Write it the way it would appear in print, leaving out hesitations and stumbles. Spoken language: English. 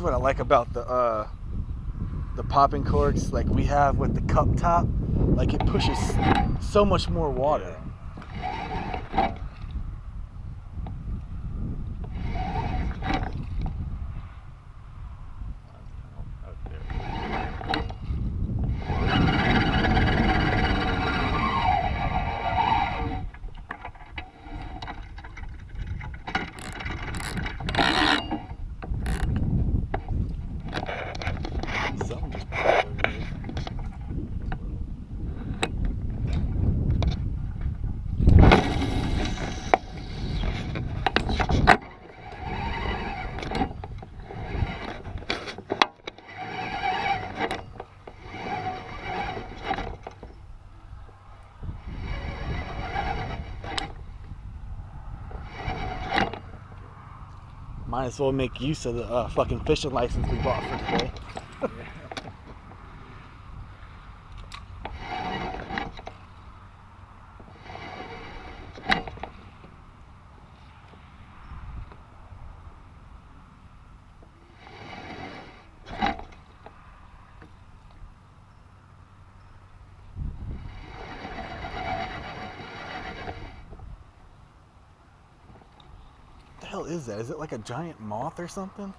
what I like about the popping corks like we have with the cup top. Like it pushes so much more water. Something just popped over here. Might as well make use of the fucking fishing license we bought for today. What the hell is that? Is it like a giant moth or something?